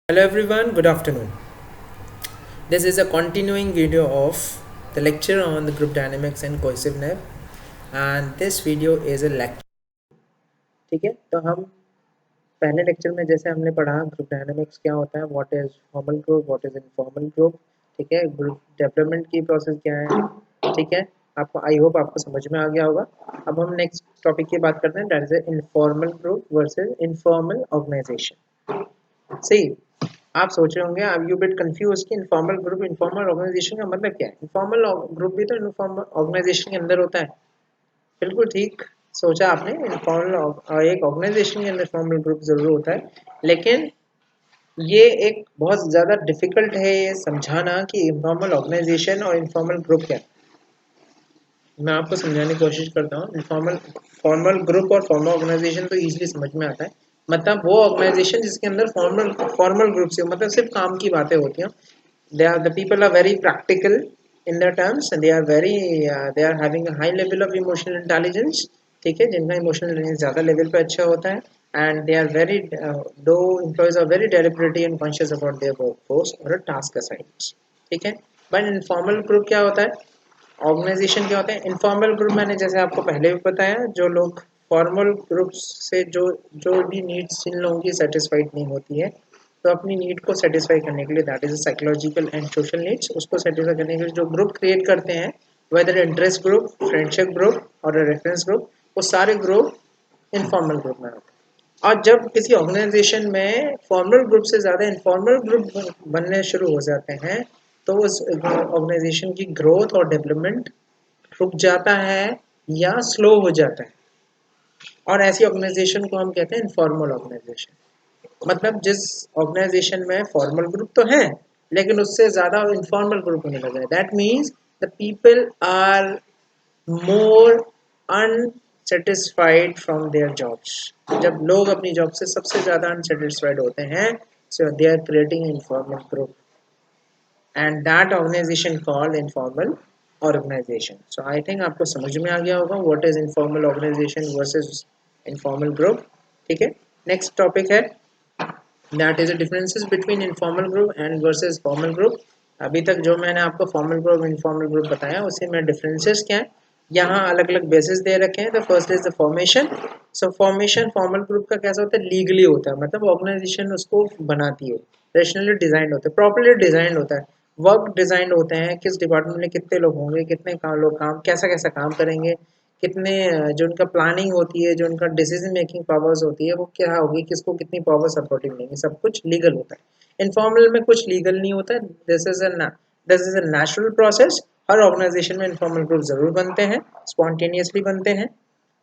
Hello everyone, good afternoon. This is a continuing video of the lecture on the group dynamics and cohesiveness, and this video is a lecture. ठीक है, तो हम पहले lecture में जैसे हमने पढ़ा ग्रुप डायनामिक्स क्या होता है, what is formal group, what is informal group, ठीक है, ग्रुप डेवलपमेंट की प्रोसेस क्या है, ठीक है, आपको आई होप आपको समझ में आ गया होगा। अब हम नेक्स्ट टॉपिक की बात करते हैं, that is informal group versus informal organization. सही, आप सोच रहे होंगे, अब यू बिट कंफ्यूज कि इनफॉर्मल ग्रुप इनफॉर्मल ऑर्गेनाइजेशन का मतलब क्या है। इनफॉर्मल ग्रुप भी तो इनफॉर्मल ऑर्गेनाइजेशन के अंदर होता है। बिल्कुल ठीक सोचा आपने, इनफॉर्मल एक ऑर्गेनाइजेशन के अंदर फॉर्मल ग्रुप जरूर होता है, लेकिन ये एक बहुत ज़्यादा डिफिकल्ट है ये समझाना कि इनफॉर्मल ऑर्गेनाइजेशन और इनफॉर्मल ग्रुप क्या है। मैं आपको समझाने की कोशिश करता हूँ। इनफॉर्मल फॉर्मल ग्रुप और फॉर्मल ऑर्गेनाइजेशन तो ईजिली समझ में आता है। मतलब वो ऑर्गेनाइजेशन जिसके अंदर फॉर्मल फॉर्मल ग्रुप से मतलब सिर्फ काम की बातें होती हैं। They are the people are very practical in the terms, they are very they are having a high level of emotional intelligence, ठीक है, जिनका इमोशनल इंटेलिजेंस ज़्यादा लेवल पे अच्छा होता है। And they are very though employees are very deliberately and conscious about their work force और task assignments, ठीक है। बट इनफॉर्मल ग्रुप क्या होता है, ऑर्गेनाइजेशन क्या होते हैं। इनफॉर्मल ग्रुप मैंने जैसे आपको पहले भी बताया, जो लोग फॉर्मल ग्रुप से जो जो भी नीड्स जिन लोगों की सेटिस्फाइड नहीं होती है, तो अपनी नीड को सेटिस्फाई करने के लिए, that is psychological and social needs, उसको सेटिस्फाई करने के लिए जो ग्रुप क्रिएट करते हैं, whether interest group, friendship group और रेफरेंस ग्रुप, वो सारे ग्रुप इनफॉर्मल ग्रुप में होते हैं। और जब किसी ऑर्गेनाइजेशन में फॉर्मल ग्रुप से ज़्यादा इनफॉर्मल ग्रुप बनने शुरू हो जाते हैं, तो उस ऑर्गेनाइजेशन की ग्रोथ और डेवलपमेंट रुक जाता है या स्लो हो जाता है। और ऐसी ऑर्गेनाइजेशन को हम कहते हैं इनफॉर्मल ऑर्गेनाइजेशन। मतलब जिस ऑर्गेनाइजेशन में फॉर्मल ग्रुप तो है, लेकिन उससे ज़्यादा इनफॉर्मल ग्रुप होने लगा है। That means the people are more unsatisfied from their jobs. जब लोग अपनी जॉब से सबसे ज़्यादा अनसेटिस्फाइड होते हैं, so they are creating informal group and that organization called informal organization. So I think आपको समझ में आ गया होगा what is informal organization versus informal group, ठीक है। नेक्स्ट टॉपिक है that is the differences between informal group and versus formal group। अभी तक जो मैंने आपको फॉर्मल ग्रुप इनफॉर्मल ग्रुप बताया, उसी में डिफरेंसेस क्या है। यहाँ अलग अलग बेसिस दे रखे हैं। The first is the formation. So formation formal group का कैसा होता है, लीगली होता है, मतलब ऑर्गेनाइजेशन उसको बनाती है, रेशनली डिजाइन होता है, प्रॉपर्ली डिजाइन होता है, वर्क डिजाइन होते हैं, किस डिपार्टमेंट में कितने लोग होंगे, कितने लोग काम कैसा कैसा काम करेंगे, कितने जो उनका प्लानिंग होती है, जो उनका डिसीजन मेकिंग पावर्स होती है, वो क्या होगी, किसको कितनी पावर सपोर्टिंग देंगे, सब कुछ लीगल होता है। इनफॉर्मल में कुछ लीगल नहीं होता है। This is a natural process. हर ऑर्गेनाइजेशन में इनफॉर्मल ग्रुप जरूर बनते हैं, स्पॉन्टेनियसली बनते हैं।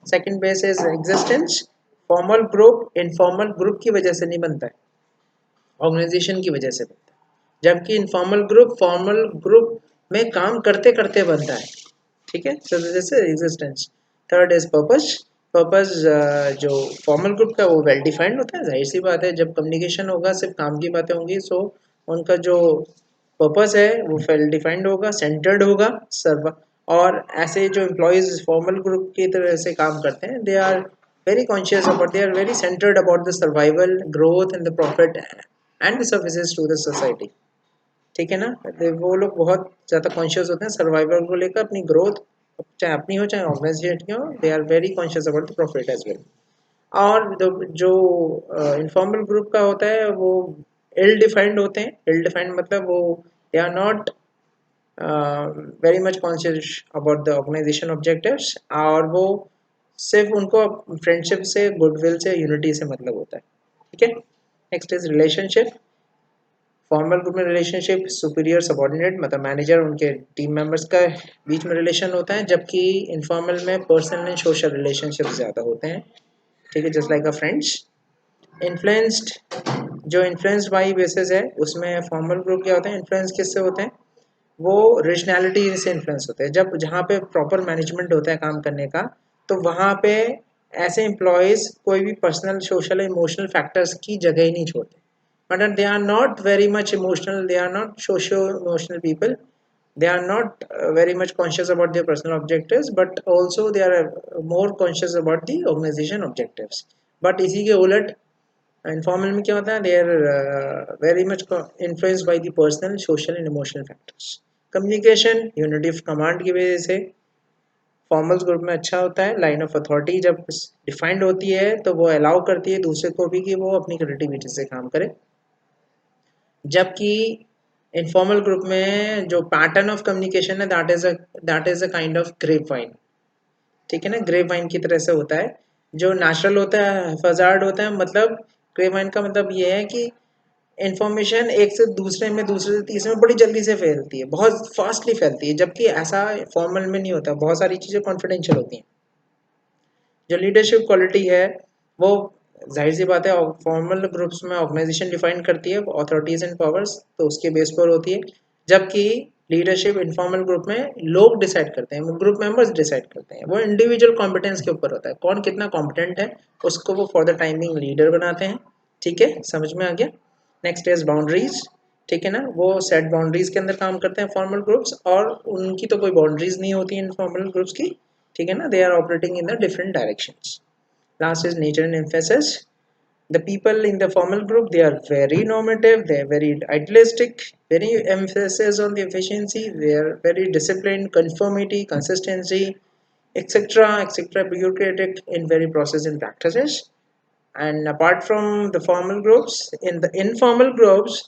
Second base is existence. Formal group informal group की वजह से नहीं बनता है, ऑर्गेनाइजेशन की वजह से बनता है। जबकि इनफॉर्मल ग्रुप फॉर्मल ग्रुप में काम करते करते बनता है, ठीक है। So this is existence. Third is purpose. Purpose जो फॉर्मल ग्रुप का वो वेल डिफाइंड होता है, जाहिर सी बात है, जब कम्युनिकेशन होगा सिर्फ काम की बातें होंगी, सो उनका जो पर्पस है वो वेल डिफाइंड होगा, सेंटर्ड होगा, सर्व। और ऐसे जो एम्प्लॉयज फॉर्मल ग्रुप की तरह से काम करते हैं, they are very conscious about, they are very centred about the survival, growth and the profit and the services to the society, ठीक है ना। वो लोग बहुत ज़्यादा कॉन्शियस होते हैं सर्वाइवल को लेकर, अपनी ग्रोथ, चाहे अपनी हो चाहे ऑर्गेनाइजेशन की हो, they are very conscious about the profit as well. और जो इनफॉर्मल ग्रुप का होता है वो इल डिफाइंड होते हैं। इल डिफाइंड मतलब वो they are not very much conscious about the organization objectives, और वो सिर्फ उनको फ्रेंडशिप से, गुडविल से, यूनिटी से मतलब होता है, ठीक है। Next is relationship. Formal group में रिलेशनशिप सुपीरियर सबॉर्डिनेट, मतलब मैनेजर उनके टीम मेंबर्स का बीच में रिलेशन होता है, जबकि इनफॉर्मल में पर्सनल एंड सोशल रिलेशनशिप ज़्यादा होते हैं, ठीक है, जस्ट लाइक अ फ्रेंड्स। इन्फ्लुएंस्ड, जो इन्फ्लुएंस्ड बाई बेसिस है, उसमें फॉर्मल ग्रुप क्या होते हैं, इन्फ्लुएंस किससे होते हैं, वो रेशनैलिटी से इन्फ्लुएंस होते हैं। जब जहाँ पे प्रॉपर मैनेजमेंट होता है काम करने का, तो वहाँ पे ऐसे एम्प्लॉयज़ कोई भी पर्सनल, सोशल, इमोशनल फैक्टर्स की जगह ही नहीं छोड़ते। But they are not very much emotional, they are not socio-emotional people, they are not very much conscious about their personal objectives, but also they are more conscious about the organization objectives. But इसी के उलट informal में क्या होता है, they are very much influenced by the personal, social and emotional factors. Communication unity of command की वजह से फॉर्मल ग्रुप में अच्छा होता है। लाइन ऑफ अथॉरिटी जब डिफाइंड होती है तो वो अलाउ करती है दूसरे को भी कि वो अपनी क्रिएटिविटी से काम करे। जबकि इनफॉर्मल ग्रुप में जो पैटर्न ऑफ कम्युनिकेशन है that is a kind of grape wine. ठीक है ना, ग्रेप वाइन की तरह से होता है, जो नेचुरल होता है, फजार्ड होता है। मतलब ग्रेप वाइन का मतलब ये है कि इंफॉर्मेशन एक से दूसरे में, दूसरे से तीसरे में बड़ी जल्दी से फैलती है, बहुत फास्टली फैलती है, जबकि ऐसा फॉर्मल में नहीं होता। बहुत सारी चीज़ें कॉन्फिडेंशियल होती हैं। जो लीडरशिप क्वालिटी है वो, जाहिर सी बात है, फॉर्मल ग्रुप्स में ऑर्गेनाइजेशन डिफाइन करती है अथॉरिटीज एंड पावर्स, तो उसके बेस पर होती है। जबकि लीडरशिप इनफॉर्मल ग्रुप में लोग डिसाइड करते हैं, ग्रुप मेंबर्स डिसाइड करते हैं। वो इंडिविजुअल कॉम्पिटेंस के ऊपर होता है, कौन कितना कॉम्पिटेंट है उसको वो फॉर द टाइमिंग लीडर बनाते हैं। ठीक है, समझ में आ गया। Next is boundaries. ठीक है ना, वो सेट बाउंड्रीज के अंदर काम करते हैं फॉर्मल ग्रुप्स, और उनकी तो कोई बाउंड्रीज नहीं होती इनफॉर्मल ग्रुप्स की। ठीक है ना, they are operating in the different directions. Last is nature and emphasis. The people in the formal group, they are very normative, they are very idealistic, very emphasis on the efficiency, they are very disciplined, conformity, consistency, etc., etc., bureaucratic in very process and practices. And apart from the formal groups, in the informal groups,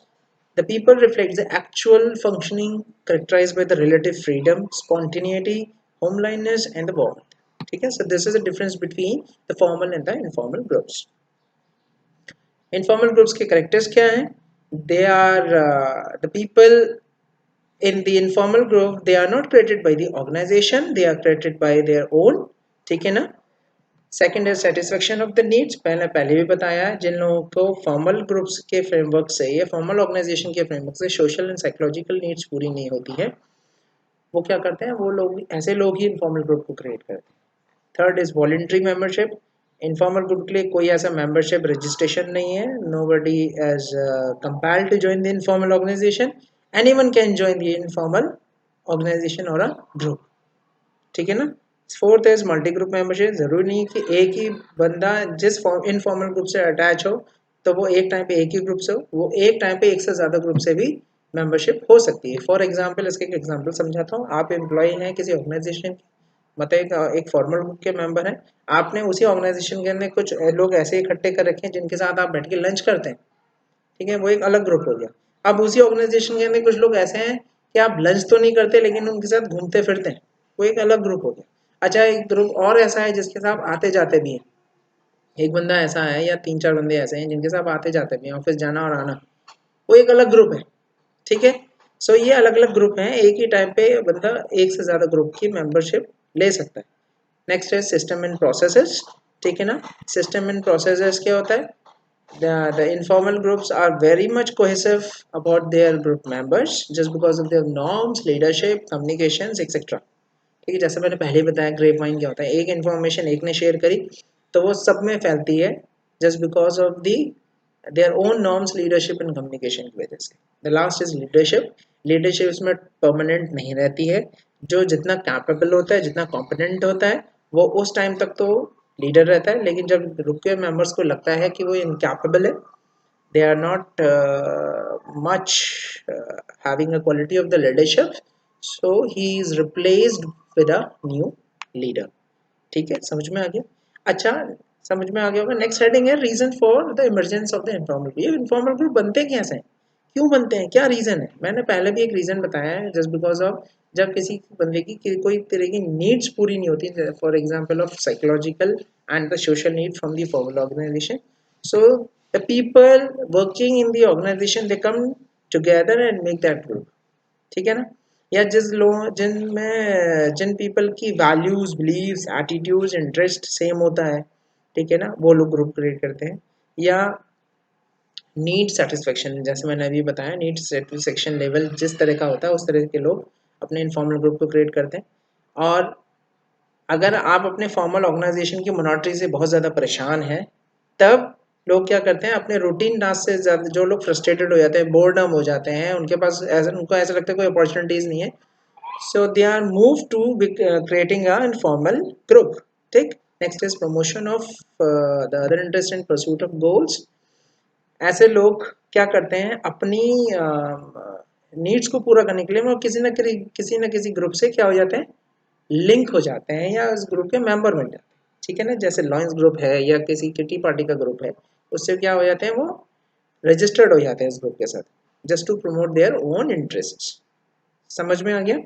the people reflect the actual functioning characterized by the relative freedom, spontaneity, homeliness, and the warmth. Okay, so this is the difference between the formal and the informal groups. Informal groups के characters क्या हैं? They are the people in the informal group. They are not created by the organization. They are created by their own. ठीक है ना? Second है satisfaction of the needs. मैंने पहले भी बताया है, जिन लोगों को फॉर्मल ग्रुप्स के फ्रेमवर्क से या फॉर्मल ऑर्गेनाइजेशन के फ्रेमवर्क से सोशल एंड साइकोलॉजिकल नीड्स पूरी नहीं होती है, वो क्या करते हैं, वो लोग, ऐसे लोग ही इनफॉर्मल ग्रुप को क्रिएट करते हैं। Third is voluntary membership. Informal group के लिए कोई ऐसा मेंबरशिप रजिस्ट्रेशन नहीं है। Nobody as compelled to join the informal organization, anyone can join the informal organization और अ ग्रुप। ठीक है ना। Fourth is multi group membership. जरूरी नहीं कि एक ही बंदा जिस इनफॉर्मल ग्रुप से अटैच हो तो वो एक टाइम पे एक ही ग्रुप से हो, वो एक टाइम पे एक से ज़्यादा ग्रुप से भी मेंबरशिप हो सकती है। फॉर एग्जांपल, इसके एक एग्जांपल समझाता हूँ। आप एम्प्लॉय हैं किसी ऑर्गेनाइजेशन, मतलब एक फॉर्मल ग्रुप के मेंबर हैं, आपने उसी ऑर्गेनाइजेशन के अंदर कुछ लोग ऐसे इकट्ठे कर रखे हैं जिनके साथ आप बैठ के लंच करते हैं। ठीक है, वो एक अलग ग्रुप हो गया। अब उसी ऑर्गेनाइजेशन के अंदर कुछ लोग ऐसे हैं कि आप लंच तो नहीं करते लेकिन उनके साथ घूमते फिरते हैं, वो एक अलग ग्रुप हो गया। अच्छा, एक ग्रुप और ऐसा है जिसके साथ आते जाते भी हैं। एक बंदा ऐसा है या तीन चार बंदे ऐसे हैं जिनके साथ आते जाते भी हैं, ऑफिस जाना और आना, वो एक अलग ग्रुप है। ठीक है, सो ये अलग अलग ग्रुप हैं, एक ही टाइम पे बंदा एक से ज़्यादा ग्रुप की मेंबरशिप ले सकता है। नेक्स्ट है सिस्टम एंड प्रोसेसेस। ठीक है ना, सिस्टम एंड प्रोसेसेस क्या होता है? The informal groups are very much cohesive about their group members just because of their norms, leadership, communications, etc. ठीक है, जैसे मैंने पहले बताया ग्रेप वाइन क्या होता है, एक इन्फॉर्मेशन एक ने शेयर करी तो वो सब में फैलती है just because of the there own norms, leadership and communication की वजह से। The last is leadership. Leadership इसमें परमानेंट नहीं रहती है। जो जितना कैपेबल होता है, जितना कॉम्पिटेंट होता है, वो उस टाइम तक तो लीडर रहता है, लेकिन जब ग्रुप के मेंबर्स को लगता है कि वो इनकैपेबल है, they are not much having a quality of the leadership, so he is replaced with a new leader. ठीक है, समझ में आ गया। अच्छा, समझ में आ गया होगा। नेक्स्ट हेडिंग है reason for the emergence of the informal group. ये इनफॉर्मल ग्रुप बनते कैसे हैं, क्यों बनते हैं, क्या रीजन है? मैंने पहले भी एक रीजन बताया है, जस्ट बिकॉज ऑफ जब किसी बंदे की कोई तरह की नीड्स पूरी नहीं होती, for example of psychological and the social need from the formal organization, so the people working in the organization they come together and make that group। ठीक है ना, या जिन पीपल की values, beliefs, attitudes, interest same होता है, ठीक है ना, वो लोग ग्रुप क्रिएट करते हैं। या नीड सेटिस्फेक्शन, जैसे मैंने अभी बताया, नीड सेटिस्फेक्शन लेवल जिस तरह का होता है उस तरह के लोग अपने इनफॉर्मल ग्रुप को क्रिएट करते हैं। और अगर आप अपने फॉर्मल ऑर्गेनाइजेशन की मोनोटरी से बहुत ज़्यादा परेशान हैं, तब लोग क्या करते हैं, अपने रूटीन टास्क से ज़्यादा, जो लोग फ्रस्ट्रेटेड हो जाते हैं, बोर्डम हो जाते हैं, उनके पास ऐसा, उनको ऐसा लगता है कोई अपॉर्चुनिटीज़ नहीं है, so they are move to creating a informal group. ठीक। Next is promotion of the other interest and pursuit of goals. ऐसे लोग क्या करते हैं, अपनी नीड्स को पूरा करने के लिए वो किसी न किसी ग्रुप से क्या हो जाते हैं, लिंक हो जाते हैं या उस ग्रुप के मेंबर बन जाते हैं। ठीक है ना, जैसे लॉयंस ग्रुप है या किसी किटी पार्टी का ग्रुप है, उससे क्या हो जाते हैं, वो रजिस्टर्ड हो जाते हैं इस ग्रुप के साथ, just to promote their own interest. समझ में आ गया।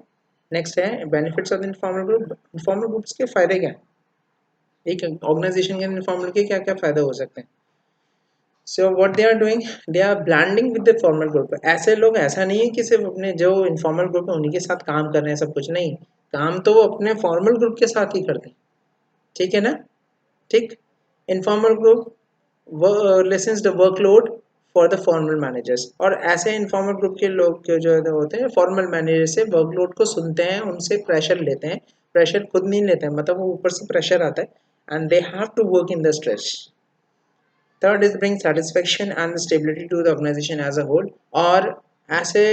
नेक्स्ट है benefits of informal group. Informal groups के फायदे क्या हैं, एक ऑर्गेनाइजेशन के इनफॉर्मल के क्या क्या फायदे हो सकते हैं। So what they are doing, they are blending with the formal group. ऐसे लोग, ऐसा नहीं है कि सिर्फ अपने जो इनफॉर्मल ग्रुप है उन्हीं के साथ काम कर रहे हैं, सब कुछ नहीं, काम तो वो अपने फॉर्मल ग्रुप के साथ ही करते हैं। ठीक है ना, ठीक। Informal group lessons the workload for the formal managers. और ऐसे इनफॉर्मल ग्रुप के लोग के जो होते हैं फॉर्मल मैनेजर से वर्कलोड को सुनते हैं, उनसे प्रेशर लेते हैं, प्रेशर खुद नहीं लेते हैं, मतलब वो ऊपर से प्रेशर आता है and they have to work in the stress. Third is bring satisfaction and stability to the organisation as a whole. और ऐसे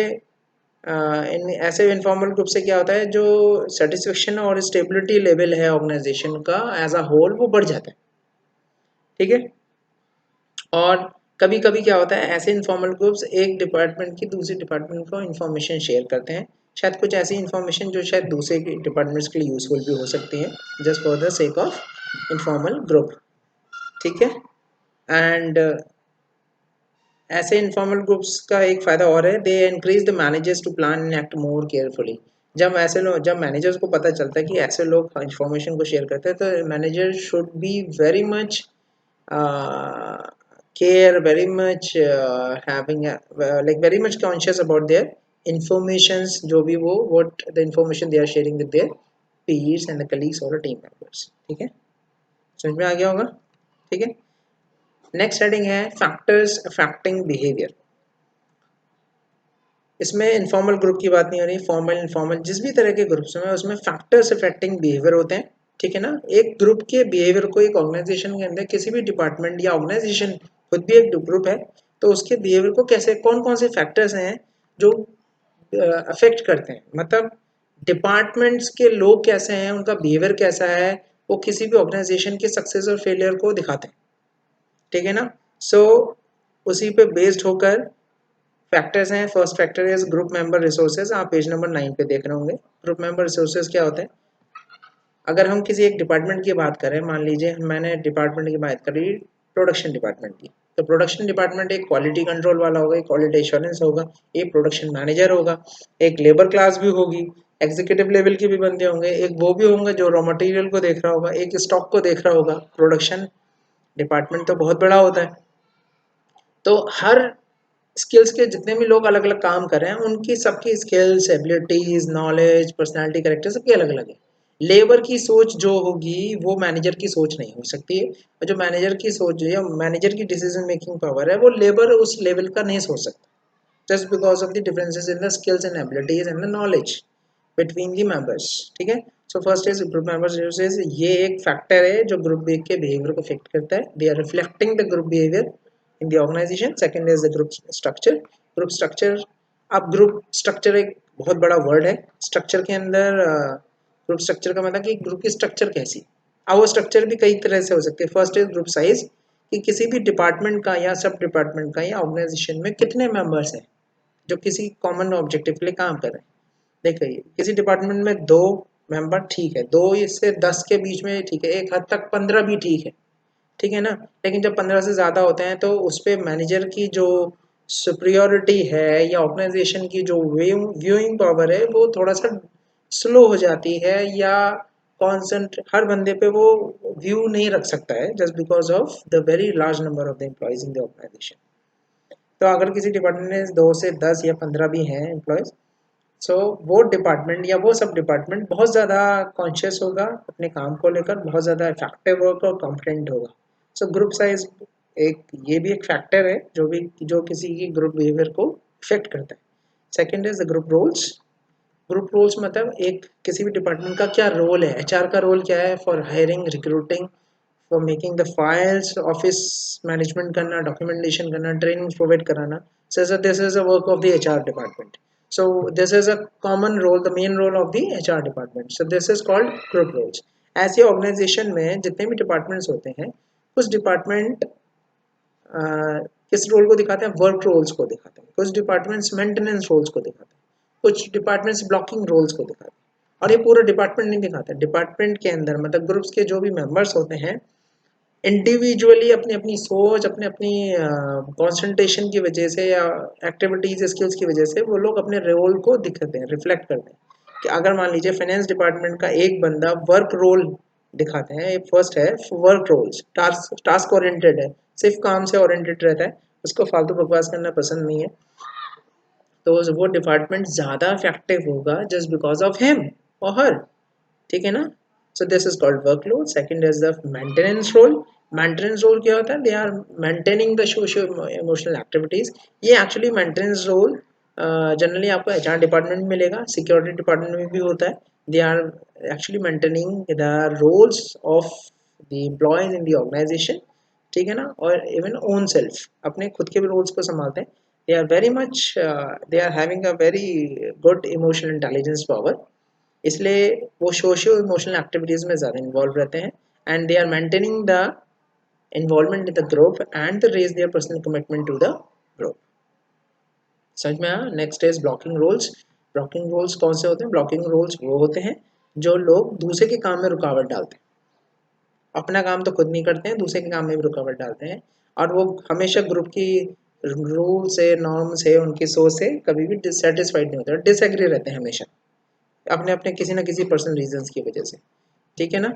इन ऐसे इनफॉर्मल ग्रुप से क्या होता है, जो सेटिस्फेक्शन और स्टेबिलिटी लेवल है ऑर्गेनाइजेशन का एज अ होल वो बढ़ जाता है। ठीक है। और कभी कभी क्या होता है, ऐसे इनफॉर्मल ग्रुप्स एक डिपार्टमेंट की दूसरे डिपार्टमेंट को इन्फॉर्मेशन शेयर करते हैं, शायद कुछ ऐसी इन्फॉर्मेशन जो शायद दूसरे डिपार्टमेंट्स के लिए यूजफुल भी हो सकती है, just for the sake of informal group. ठीक है। एंड ऐसे इनफॉर्मल ग्रुप्स का एक फ़ायदा और है, they increase the managers to plan and act more carefully. जब ऐसे लोग, जब मैनेजर्स को पता चलता है कि ऐसे लोग इंफॉर्मेशन को शेयर करते हैं, तो manager should be very much care, very much having like very much conscious about their informations, जो भी वो what the information they are sharing with their peers and the colleagues or the team members। ठीक है, समझ में आ गया होगा। ठीक है। नेक्स्ट हेडिंग है फैक्टर्स अफेक्टिंग बिहेवियर। इसमें इनफॉर्मल ग्रुप की बात नहीं हो रही, फॉर्मल इनफॉर्मल जिस भी तरह के ग्रुप्स में, उसमें फैक्टर्स अफेक्टिंग बिहेवियर होते हैं। ठीक है ना, एक ग्रुप के बिहेवियर को, एक ऑर्गेनाइजेशन के अंदर किसी भी डिपार्टमेंट या ऑर्गेनाइजेशन खुद भी एक ग्रुप है, तो उसके बिहेवियर को कैसे, कौन कौन से फैक्टर्स हैं जो अफेक्ट करते हैं, मतलब डिपार्टमेंट्स के लोग कैसे हैं, उनका बिहेवियर कैसा है, वो किसी भी ऑर्गेनाइजेशन के सक्सेस और फेलियर को दिखाते हैं। ठीक है ना। सो उसी पे बेस्ड होकर फैक्टर्स हैं। First factor is group member resources, आप पेज नंबर 9 पे देख रहे होंगे। ग्रुप मेंबर रिसोर्सेज क्या होते हैं, अगर हम किसी एक डिपार्टमेंट की बात करें, मान लीजिए मैंने डिपार्टमेंट की बात करी प्रोडक्शन डिपार्टमेंट की, तो प्रोडक्शन डिपार्टमेंट एक क्वालिटी कंट्रोल वाला होगा, एक क्वालिटी एश्योरेंस होगा, एक प्रोडक्शन मैनेजर होगा, एक लेबर क्लास भी होगी, एग्जीक्यूटिव लेवल के भी बंदे होंगे, एक वो भी होंगे जो रॉ मटेरियल को देख रहा होगा, एक स्टॉक को देख रहा होगा। प्रोडक्शन डिपार्टमेंट तो बहुत बड़ा होता है, तो हर स्किल्स के जितने भी लोग अलग अलग काम कर रहे हैं, उनकी सबकी skills, abilities, knowledge, personality, character सबके अलग अलग है। लेबर की सोच जो होगी वो मैनेजर की सोच नहीं हो सकती है, और जो मैनेजर की सोच है या मैनेजर की डिसीजन मेकिंग पावर है, वो लेबर उस लेवल का नहीं सोच सकता, just because of the differences in the skills and abilities and the knowledge between the members. ठीक है। So first is group members resources, ये एक फैक्टर है जो ग्रुप के बिहेवियर को इफेक्ट करता है, they are reflecting the group behaviour in the organization. Second is the group structure। group structure, अब group structure एक बहुत बड़ा वर्ड है। स्ट्रक्चर के अंदर ग्रुप स्ट्रक्चर का मतलब कि ग्रुप की स्ट्रक्चर कैसी, अब वो स्ट्रक्चर भी कई तरह से हो सकती है। फर्स्ट इज ग्रुप साइज, कि किसी भी डिपार्टमेंट का या सब डिपार्टमेंट का या ऑर्गेनाइजेशन में कितने मेंबर्स हैं जो किसी कॉमन ऑब्जेक्टिव के लिए काम कर रहे हैं। देखिए किसी डिपार्टमेंट में 2 मेंबर ठीक है, 2 इससे 10 के बीच में ठीक है, एक हद तक 15 भी ठीक है। ठीक है ना, लेकिन जब 15 से ज़्यादा होते हैं तो उस पर मैनेजर की जो सुप्रियोरिटी है या ऑर्गेनाइजेशन की जो व्यूइंग पावर है वो थोड़ा सा स्लो हो जाती है, या कॉन्सेंट्रेट हर बंदे पे वो व्यू नहीं रख सकता है, just because of the very large number of the employees in the organisation. तो अगर किसी डिपार्टमेंट में 2 से 10 या 15 भी हैं एम्प्लॉयज, सो वो डिपार्टमेंट या वो सब डिपार्टमेंट बहुत ज़्यादा कॉन्शियस होगा अपने काम को लेकर, बहुत ज़्यादा इफेक्टिव होगा और कॉम्पिटेंट होगा। सो ग्रुप साइज एक, ये भी एक फैक्टर है जो किसी की ग्रुप बिहेवियर को इफेक्ट करता है। Second is the group roles. Group roles मतलब एक किसी भी डिपार्टमेंट का क्या रोल है, एचआर का रोल क्या है, for hiring, recruiting, for making the files, office management करना, डॉक्यूमेंटेशन करना, ट्रेनिंग प्रोवाइड कराना। So this is a work of the HR department. So this is a common role, the main role of the HR department. So this is called group roles. ऐसे organisation में जितने भी departments होते हैं, कुछ department किस role को दिखाते हैं, वर्क रोल्स को दिखाते हैं, कुछ डिपार्टमेंट्स मेंटेनेंस रोल्स को दिखाते हैं, कुछ डिपार्टमेंट्स ब्लॉकिंग रोल्स को दिखाते हैं। और ये पूरा डिपार्टमेंट नहीं दिखाता, डिपार्टमेंट के अंदर मतलब ग्रुप्स के जो भी मेंबर्स होते हैं इंडिविजुअली अपनी अपनी सोच, अपने अपनी कंसंट्रेशन की वजह से या एक्टिविटीज स्किल्स की वजह से वो लोग अपने रोल को दिखाते हैं, रिफ्लेक्ट करते हैं। कि अगर मान लीजिए फाइनेंस डिपार्टमेंट का एक बंदा वर्क रोल दिखाते हैं, फर्स्ट है work roles, task task oriented है, सिर्फ काम से ओरिएंटेड रहता है, उसको फालतू बकवास करना पसंद नहीं है, तो वो डिपार्टमेंट ज़्यादा इफेक्टिव होगा जस्ट बिकॉज ऑफ हिम और हर, ठीक है ना। So this is called workload. Second is the maintenance role. Maintenance role क्या होता है, they are maintaining the social emotional activities. ये एक्चुअली मेंटेनेंस रोल जनरली आपको एचआर डिपार्टमेंट में मिलेगा, सिक्योरिटी डिपार्टमेंट में भी होता है। They are actually maintaining the roles of the employees in the organisation, ठीक है ना, और इवन ओन सेल्फ अपने खुद के भी रोल्स को संभालते हैं। They are very much they are having a very good emotional intelligence power, इसलिए वो सोशियो इमोशनल एक्टिविटीज़ में ज़्यादा इन्वॉल्व रहते हैं। And they are maintaining the involvement in the group and the raise their personal commitment to the group. समझ में आया। Next is blocking roles. Blocking roles कौन से होते हैं, ब्लॉकिंग रोल्स वो होते हैं जो लोग दूसरे के काम में रुकावट डालते हैं, अपना काम तो खुद नहीं करते हैं, दूसरे के काम में भी रुकावट डालते हैं, और वो हमेशा ग्रुप की रूल से, नॉर्म से, उनकी सोच से कभी भी डिससेटिस्फाइड नहीं होते, डिसएग्री रहते हैं हमेशा, अपने अपने किसी ना किसी पर्सनल रीजंस की वजह से, ठीक है ना।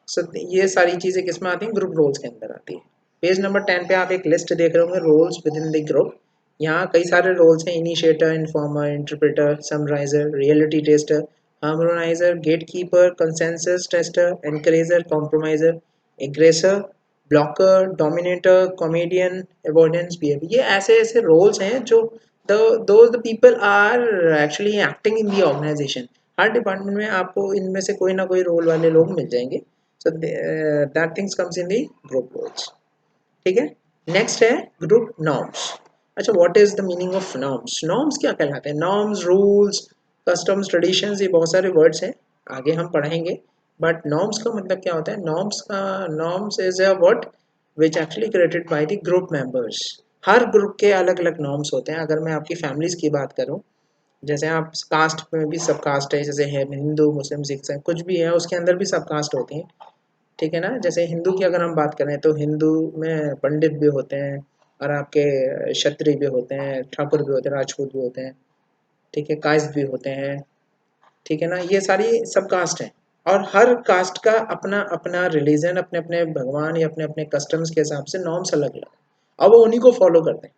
सो ये सारी चीज़ें किस में आती हैं, ग्रुप रोल्स के अंदर आती है। पेज नंबर 10 पे आप एक लिस्ट देख रहे होंगे, roles within the group. यहाँ कई सारे रोल्स हैं, initiator, informer, interpreter, summarizer, reality tester, harmonizer, gate keeper, consensus tester, encourager, compromiser, aggressor, blocker, dominator, comedian, avoidance behaviour. ये ऐसे ऐसे रोल्स हैं जो those the people are actually acting in the organization। Her department में आपको इनमें से कोई ना कोई रोल वाले लोग मिल जाएंगे। So that things comes in the group roles, ठीक है। नेक्स्ट है ग्रुप नॉर्म्स। अच्छा, what is the meaning of norms, norms क्या कहलाते हैं, नॉर्म्स, रूल्स, कस्टम्स, ट्रेडिशंस, ये बहुत सारे वर्ड्स हैं, आगे हम पढ़ेंगे। बट नॉर्म्स का मतलब क्या होता है, नॉर्म्स का, norms is a word which actually created by the group members. Her group के अलग अलग नॉर्म्स होते हैं। अगर मैं आपकी फैमिलीज की बात करूं, जैसे आप कास्ट में भी सब कास्ट है, जैसे है हिंदू, मुस्लिम, सिख है, कुछ भी है, उसके अंदर भी सब कास्ट होती हैं, ठीक है ना। जैसे हिंदू की अगर हम बात करें तो हिंदू में पंडित भी होते हैं, और आपके क्षत्रिय भी होते हैं, ठाकुर भी होते हैं, राजपूत भी होते हैं, ठीक है, कायस्थ भी होते हैं, ठीक है ना। ये सारी सब कास्ट हैं, और हर कास्ट का अपना अपना रिलीजन, अपने अपने भगवान या अपने अपने कस्टम्स के हिसाब से नॉर्म्स अलग अलग, और वो उन्हीं को फॉलो करते हैं।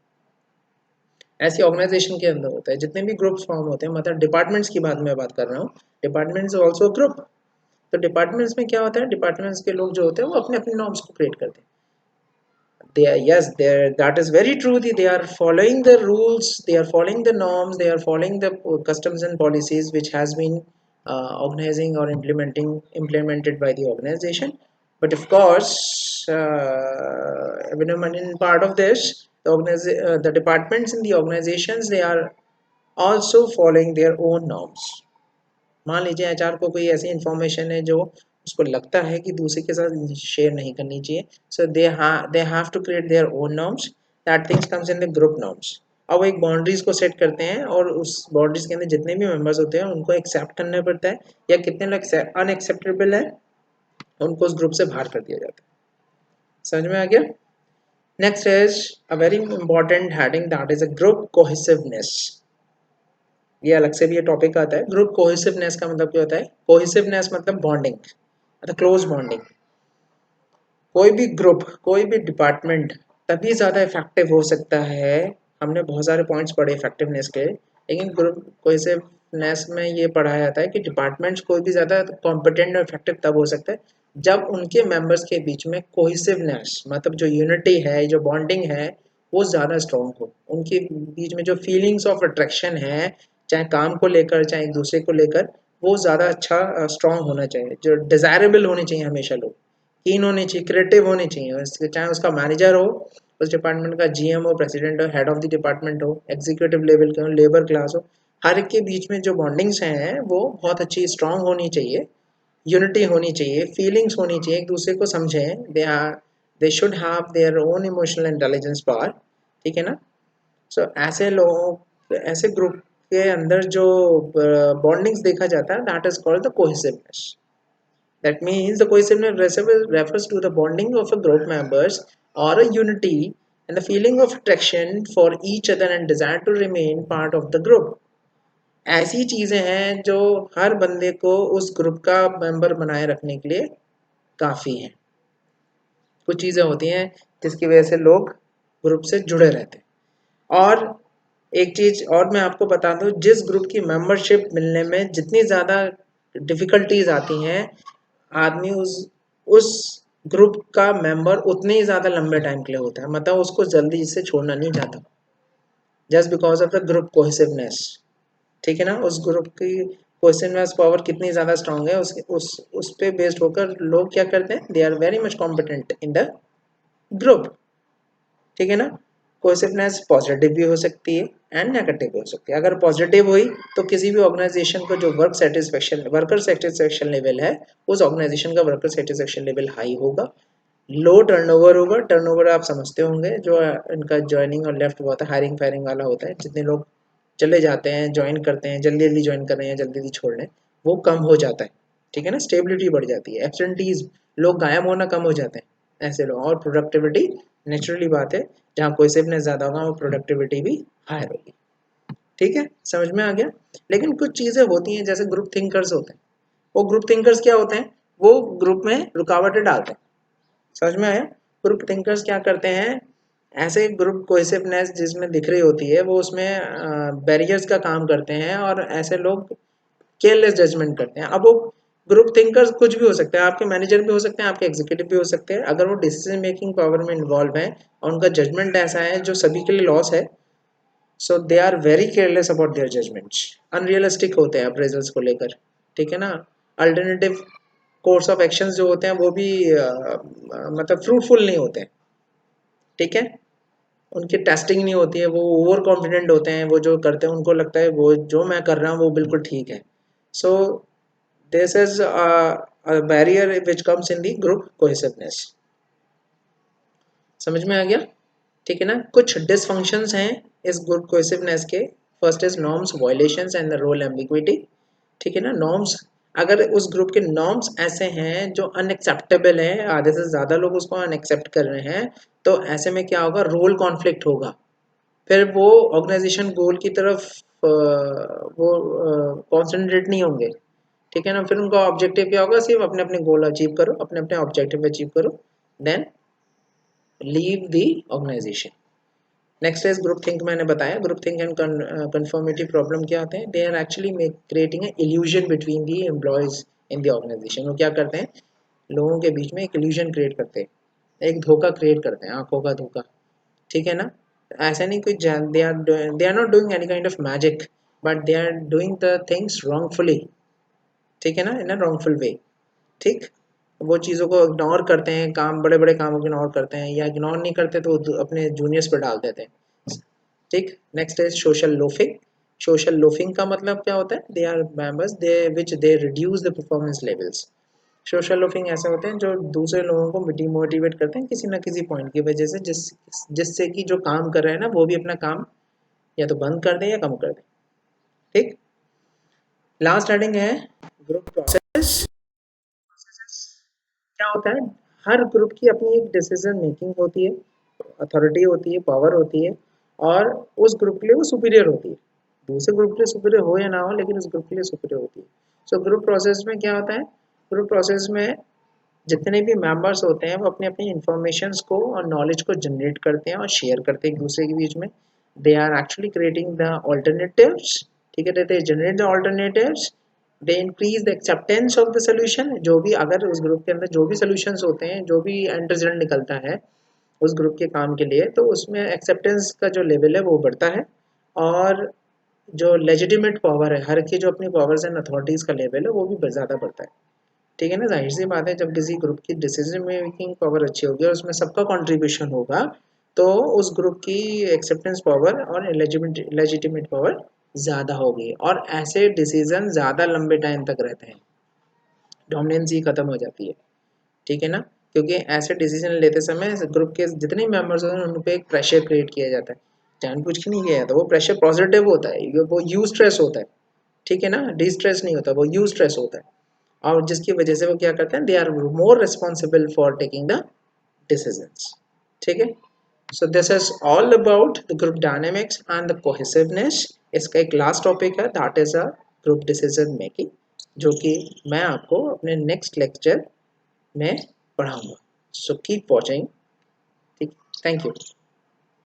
ऐसी ऑर्गेनाइजेशन के अंदर होता है, जितने भी ग्रुप्स फॉर्म होते हैं, मतलब डिपार्टमेंट्स की बात मैं बात कर रहा हूँ, डिपार्टमेंट्स ऑल्सो ग्रुप। तो डिपार्टमेंट्स में क्या होता है, डिपार्टमेंट्स के लोग जो होते हैं वो अपने अपने नॉर्म्स को क्रिएट करते हैं। They are, yes, they are, that is very true, they are following the rules, they are following the norms, they are following the customs and policies which has been organizing or implemented by the organization. But of course, in part of this, the departments in the organizations, they are also following their own norms। मान लीजिए HR को कोई ऐसी information है जो उसको लगता है कि दूसरे के साथ शेयर नहीं करनी चाहिए, so they have to create their own norms, that things comes in the group norms. अब वो एक बाउंड्रीज को सेट करते हैं, और उस बाउंड्रीज के अंदर जितने भी मेंबर्स होते हैं उनको एक्सेप्ट करना पड़ता है, या कितने लोग अनएक्सेप्टेबल है उनको उस ग्रुप से बाहर कर दिया जाता है। समझ में आ गया। Next is a very important heading, that is a group cohesiveness. ये अलग से भी ये टॉपिक आता है। ग्रुप कोहेसिवनेस का मतलब क्या होता है, कोहेसिवनेस मतलब बॉन्डिंग, मतलब क्लोज बॉन्डिंग। कोई भी ग्रुप, कोई भी डिपार्टमेंट तभी ज़्यादा इफेक्टिव हो सकता है, हमने बहुत सारे पॉइंट्स पढ़े इफेक्टिवनेस के, लेकिन ग्रुप कोहेसिवनेस में ये पढ़ाया जाता है कि डिपार्टमेंट्स कोई भी ज़्यादा कॉम्पिटेंट और इफेक्टिव तब हो सकता है जब उनके मेंबर्स के बीच में कोहेसिवनेस, मतलब जो यूनिटी है, जो बॉन्डिंग है, वो ज़्यादा स्ट्रॉन्ग हो। उनके बीच में जो फीलिंग्स ऑफ अट्रैक्शन है, चाहे काम को लेकर चाहे एक दूसरे को लेकर, वो ज़्यादा अच्छा स्ट्रॉन्ग होना चाहिए, जो डिज़ायरेबल होने चाहिए हमेशा लोग, कीन होने चाहिए, क्रिएटिव होने चाहिए, चाहे उसका मैनेजर हो, उस डिपार्टमेंट का जीएम हो, प्रेसिडेंट हो, हेड ऑफ द डिपार्टमेंट हो, एग्जीक्यूटिव लेवल के हो, लेबर क्लास हो, हर एक के बीच में जो बॉन्डिंग्स हैं वो बहुत अच्छी स्ट्रॉन्ग होनी चाहिए, यूनिटी होनी चाहिए, फीलिंग्स होनी चाहिए, एक दूसरे को समझें, they should have their own emotional intelligence power, ठीक है ना। सो ऐसे लोगों, ऐसे ग्रुप के अंदर जो बॉन्डिंग्स देखा जाता है, that is called the cohesiveness. That means the cohesiveness refers to the bonding of a group members or a unity and the feeling of attraction for each other and desire to remain part of the group. ऐसी चीजें हैं जो हर बंदे को उस group का member बनाए रखने के लिए काफी हैं. कुछ चीजें होती हैं जिसकी वजह से लोग ग्रुप से जुड़े रहते हैं. और एक चीज और मैं आपको बता दूं, जिस ग्रुप की मेंबरशिप मिलने में जितनी ज्यादा डिफिकल्टीज आती हैं, आदमी उस ग्रुप का मेंबर उतने ही ज्यादा लंबे टाइम के लिए होता है, मतलब उसको जल्दी से छोड़ना नहीं चाहता, just because of the group cohesiveness. ठीक है ना. उस ग्रुप की कोहेसिवनेस पावर कितनी ज्यादा स्ट्रांग है, उस पे बेस्ड होकर लोग क्या करते हैं, they are very much competent in the group. ठीक है ना. कोहेसिवनेस पॉजिटिव भी हो सकती है एंड नेगेटिव भी हो सकती है. अगर पॉजिटिव हुई तो किसी भी ऑर्गेनाइजेशन को जो वर्कर सेटिस्फेक्शन लेवल है, उस ऑर्गेनाइजेशन का वर्कर सेटिस्फेक्शन लेवल हाई होगा. लो टर्नओवर होगा. टर्नओवर आप समझते होंगे, जो इनका ज्वाइनिंग और लेफ्ट हुआ था, हायरिंग फायरिंग वाला होता है, जितने लोग चले जाते हैं, ज्वाइन करते हैं, जल्दी जल्दी ज्वाइन कर रहे हैं, जल्दी जल्दी छोड़ रहे हैं, वो कम हो जाता है. ठीक है ना. स्टेबिलिटी बढ़ जाती है. एब्सेंटीज, लोग गायब होना कम हो जाते हैं ऐसे लोग. और प्रोडक्टिविटी, नेचुरली बात है, जहाँ कोहेसिवनेस ज़्यादा होगा वो प्रोडक्टिविटी भी हायर होगी. ठीक है, समझ में आ गया. लेकिन कुछ चीज़ें होती हैं, जैसे ग्रुप थिंकर्स होते हैं. वो ग्रुप थिंकर्स क्या होते हैं, वो ग्रुप में रुकावटें डालते हैं. समझ में आया. ग्रुप थिंकर्स क्या करते हैं, ऐसे ग्रुप कोहेसिवनेस जिसमें दिख रही होती है, वो उसमें बैरियर्स का काम करते हैं, और ऐसे लोग केयरलेस जजमेंट करते हैं. अब वो ग्रुप थिंकर्स कुछ भी हो सकते हैं, आपके मैनेजर भी हो सकते हैं, आपके एग्जीक्यूटिव भी हो सकते हैं. अगर वो डिसीजन मेकिंग पावर में इन्वॉल्व है और उनका जजमेंट ऐसा है जो सभी के लिए लॉस है, so they are very careless about their judgements. Unrealistic होते हैं अप्रेजल्स को लेकर. ठीक है ना. अल्टरनेटिव कोर्स ऑफ एक्शंस जो होते हैं वो भी मतलब फ्रूटफुल नहीं होते हैं. ठीक है. उनकी टेस्टिंग नहीं होती है, वो ओवर कॉन्फिडेंट होते हैं. वो जो करते हैं उनको लगता है वो जो मैं कर रहा हूँ वो बिल्कुल ठीक है. So this is a barrier which comes in the group cohesiveness. समझ में आ गया. ठीक है ना. कुछ डिसफंक्शंस हैं इस ग्रुप कोहेसिवनेस के. First is norms violations and the role ambiguity. ठीक है ना. नॉर्म्स, अगर उस ग्रुप के नॉर्म्स ऐसे हैं जो अनएक्सेप्टेबल हैं, आधे से ज़्यादा लोग उसको अनएक्सेप्ट कर रहे हैं, तो ऐसे में क्या होगा, रोल कॉन्फ्लिक्ट होगा. फिर वो ऑर्गेनाइजेशन गोल की तरफ वो कॉन्सेंट्रेट नहीं होंगे. ठीक है ना. फिर उनका ऑब्जेक्टिव क्या होगा, सिर्फ अपने अपने गोल अचीव करो, अपने अपने ऑब्जेक्टिव अचीव करो, then leave the organisation. Next is group think. मैंने बताया group think and conformity problem क्या होते हैं. They are actually creating a illusion between the employees in the organisation. वो क्या करते हैं, लोगों के बीच में एक इल्यूजन क्रिएट करते हैं, एक धोखा क्रिएट करते हैं, आंखों का धोखा. ठीक है ना. ऐसा नहीं कोई they are not doing any kind of magic, but they are doing the things wrongfully. ठीक है ना. In a wrongful way. ठीक. वो चीज़ों को इग्नोर करते हैं, काम, बड़े बड़े कामों को इग्नोर करते हैं, या इग्नोर नहीं करते तो अपने जूनियर्स पर डाल देते हैं. ठीक. Next is social loafing. Social loafing का मतलब क्या होता है, they are members they which they reduce the performance levels. Social loafing ऐसे होते हैं जो दूसरे लोगों को डिमोटिवेट करते हैं किसी ना किसी पॉइंट की वजह से, जिससे कि जो काम कर रहे हैं ना वो भी अपना काम या तो बंद कर दें या कम कर दें. ठीक. लास्ट हेडिंग है ग्रुप प्रोसेस. क्या होता है, हर ग्रुप की अपनी एक डिसीजन मेकिंग होती है, अथॉरिटी होती है, पावर होती है, और उस ग्रुप के लिए वो सुपीरियर होती है. दूसरे ग्रुप के लिए सुपीरियर हो या ना हो, लेकिन उस ग्रुप के लिए सुपीरियर होती है. सो ग्रुप प्रोसेस में क्या होता है, ग्रुप प्रोसेस में जितने भी मेंबर्स होते हैं वो अपनी अपनी इंफॉर्मेशंस को और नॉलेज को जनरेट करते हैं और शेयर करते हैं एक दूसरे के बीच में. They are actually creating the alternatives. ठीक है. They generate the alternatives. They increase the acceptance of the solution. जो भी, अगर उस ग्रुप के अंदर जो भी सोल्यूशंस होते हैं, जो भी एंड रिजल्ट निकलता है उस ग्रुप के काम के लिए, तो उसमें एक्सेप्टेंस का जो लेवल है वो बढ़ता है. और जो लेजिटिमेट पावर है, हर की जो अपनी पावर्स एंड अथॉरिटीज़ का लेवल है वो भी ज़्यादा बढ़ता है. ठीक है ना. जाहिर सी बात है, जब किसी ग्रुप की डिसीजन मेकिंग पावर अच्छी होगी और उसमें सबका कंट्रीब्यूशन होगा, तो उस ग्रुप की एक्सेप्टेंस पावर और लेजिटिमेट पावर ज़्यादा होगी, और ऐसे डिसीजन ज़्यादा लंबे टाइम तक रहते हैं, डोमिनेंसी खत्म हो जाती है. ठीक है ना. क्योंकि ऐसे डिसीजन लेते समय ग्रुप के जितने मेंबर्स होते हैं उन पे एक प्रेशर क्रिएट किया जाता है, जानबूझ के नहीं किया जाता, वो प्रेशर पॉजिटिव होता है, वो यू स्ट्रेस होता है, ठीक है ना, डी स्ट्रेस नहीं होता, वो यू स्ट्रेस होता है, और जिसकी वजह से वो क्या करते हैं, they are more responsible for taking the decisions, ठीक है। So this is all about the group dynamics and the cohesiveness. इसका एक लास्ट टॉपिक है, that is a group decision making, जो कि मैं आपको अपने नेक्स्ट लेक्चर में पढ़ाऊंगा। सो कीप वॉचिंग, ठीक, थैंक यू।